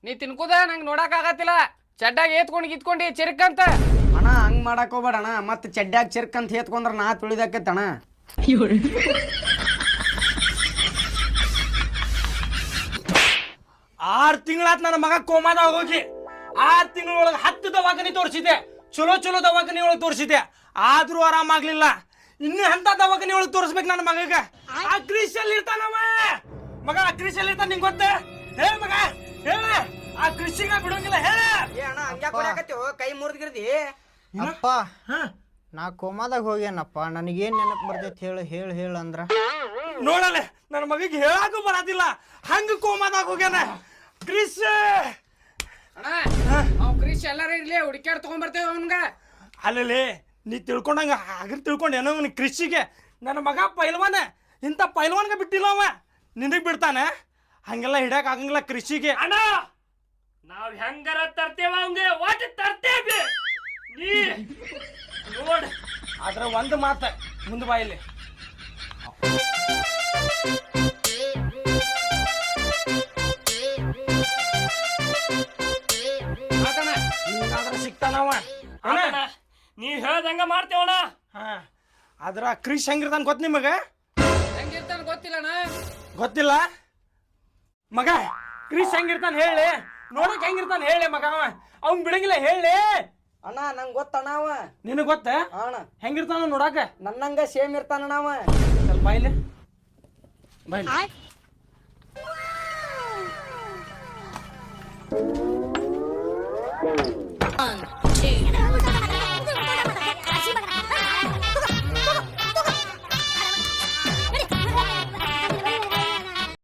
ನೀ ತಿನ್ಕುದ ನಂಗೆ ನೋಡಕ್ ಆಗತ್ತಿಲ್ಲ. ಚಡ್ಡಾಗ ಏತ್ಕೊಂಡು ಗಿತ್ಕೊಂಡು ಚಿರ್ಕಂತ. ಅಣ್ಣ ಹಂಗ್ ಮಾಡಕ್ ಹೋಗ್ಬೇಡ ಅಣ್ಣ. ಮತ್ತೆ ಚಡ್ಡ್ಯಾಗ ಚಿರ್ಕಂತ ಹೇತ್ಕೊಂಡ್ರ ನಾ ತುಳಿದಾಕೈತಣ್ಣ. 6 ತಿಂಗಳಾತ್ ನನ್ನ ಮಗ ಕೋಮಾದಾಗ ಹೋಗಿ 6 ತಿಂಗಳೊಳಗೆ 10 ದವಾಖಾನಿ ತೋರಿಸಿದೆ. ಚಲೋ ಚಲೋ ದವಾಖಾನಿ ಒಳಗೆ ತೋರಿಸಿದೆ, ಆದ್ರೂ ಆರಾಮಾಗ್ಲಿಲ್ಲ. ಇನ್ನು ಎಂತ ದವಾಖಾನಿ ಒಳಗೆ ತೋರಿಸ್ಬೇಕು ನನ್ನ ಮಗಗ. ಆ ಕ್ರಿಶಲ್ಲಿ ಇರ್ತಾನವ ಮಗ, ಆ ಕ್ರಿಶಲ್ಲಿ ಇರ್ತಾನ. ನಿಂಗೆ ಗೊತ್ತ? ಹೇಳ ಮಗ, ಹೇಳ. ಆ ಕೃಷಿಗ ಬಿಡೋಂಗಿಲ್ಲ, ಹೇಳ. ಕೈ ಮುರಿದ್ಗಿರ್ದಿ. ಅಪ್ಪ ನಾ ಕೋಮಾದಾಗ ಹೋಗ್ಯಾನಪ್ಪ, ನನಗೇನ್ ನೆನಪು ಬರ್ತೈತಿ ಹೇಳ ಅಂದ್ರ ನೋಡಲೆ ನನ್ನ ಮಗಿಗೆ ಹೇಳಾಕು ಬರತಿಲ್ಲ, ಹಂಗ ಕೋಮಾದಾಗ ಹೋಗ್ಯಾನ ಕ್ರಿಶ್. ಕ್ರಿಶ್ ಎಲ್ಲಾರ ಇರ್ಲಿ, ಹುಡುಕ್ಯಾಡ್ ತಗೊಂಡ್ಬರ್ತೇವೆ ಅವನ್ಗ. ಅಲ್ಲಲ್ಲಿ ನೀ ತಿಳ್ಕೊಂಡಂಗ ತಿಳ್ಕೊಂಡ ಏನೋ ಕೃಷಿಗೆ. ನನ್ನ ಮಗ ಪೈಲ್ವಾನ, ಇಂಥ ಪೈಲ್ವಾನ್ಗೆ ಬಿಟ್ಟಿಲ್ಲ ಅವ, ನಿನಗ್ ಬಿಡ್ತಾನೆ? ಹಂಗೆಲ್ಲ ಹಿಡಕ್ ಆಗಂಗಿಲ್ಲ ಕೃಷಿಗೆ. ಅಣ್ಣ ನಾವ್ ಹೆಂಗಾರ ತರ್ತೇವ ಅವಂಗೆ, ಒಟ್ಟು ತರ್ತೇವೆ. ನೀ ನೋಡ್, ಆದ್ರೆ ಒಂದು ಮಾತ ಮುಂದೆ ಬಾಯಿಲಿ. ಹಿಂಗಾದ್ರೆ ಸಿಗ್ತಾನವ. ನೀವ್ ಹೇಳ್ದಂಗ ಮಾಡ್ತೇವಣ್ಣ. ಹಾ, ಆದ್ರ ಕ್ರಿಶ್ ಹೆಂಗಿರ್ತಾನ ಗೊತ್ತ ನಿಮಗ? ಹೆಂಗಿರ್ತಾನ ಗೊತ್ತಿಲ್ಲಣ್ಣ. ಗೊತ್ತಿಲ್ಲ ಮಗ, ಕ್ರಿಶ್ ಹೆಂಗಿರ್ತಾನ ಹೇಳಿ, ನೋಡಕ್ ಹೆಂಗಿರ್ತಾನ ಹೇಳಿ ಮಗ. ಅವ್ನ್ ಬಿಡಂಗಿಲ್ಲ ಹೇಳಿ. ಅಣ್ಣ ನಂಗೆ ಗೊತ್ತಣ್ಣ ಅವ. ನಿನಗ್ ಗೊತ್ತ ಅಣ್ಣ ಹೆಂಗಿರ್ತಾನ ನೋಡಾಕ? ನನ್ನಂಗ ಸೇಮ್ ಇರ್ತಾನಣ್ಣ ಅವ. ಸ್ವಲ್ಪ ಬಾಯ್ಲೆ ಬಾಯ್ಲೆ.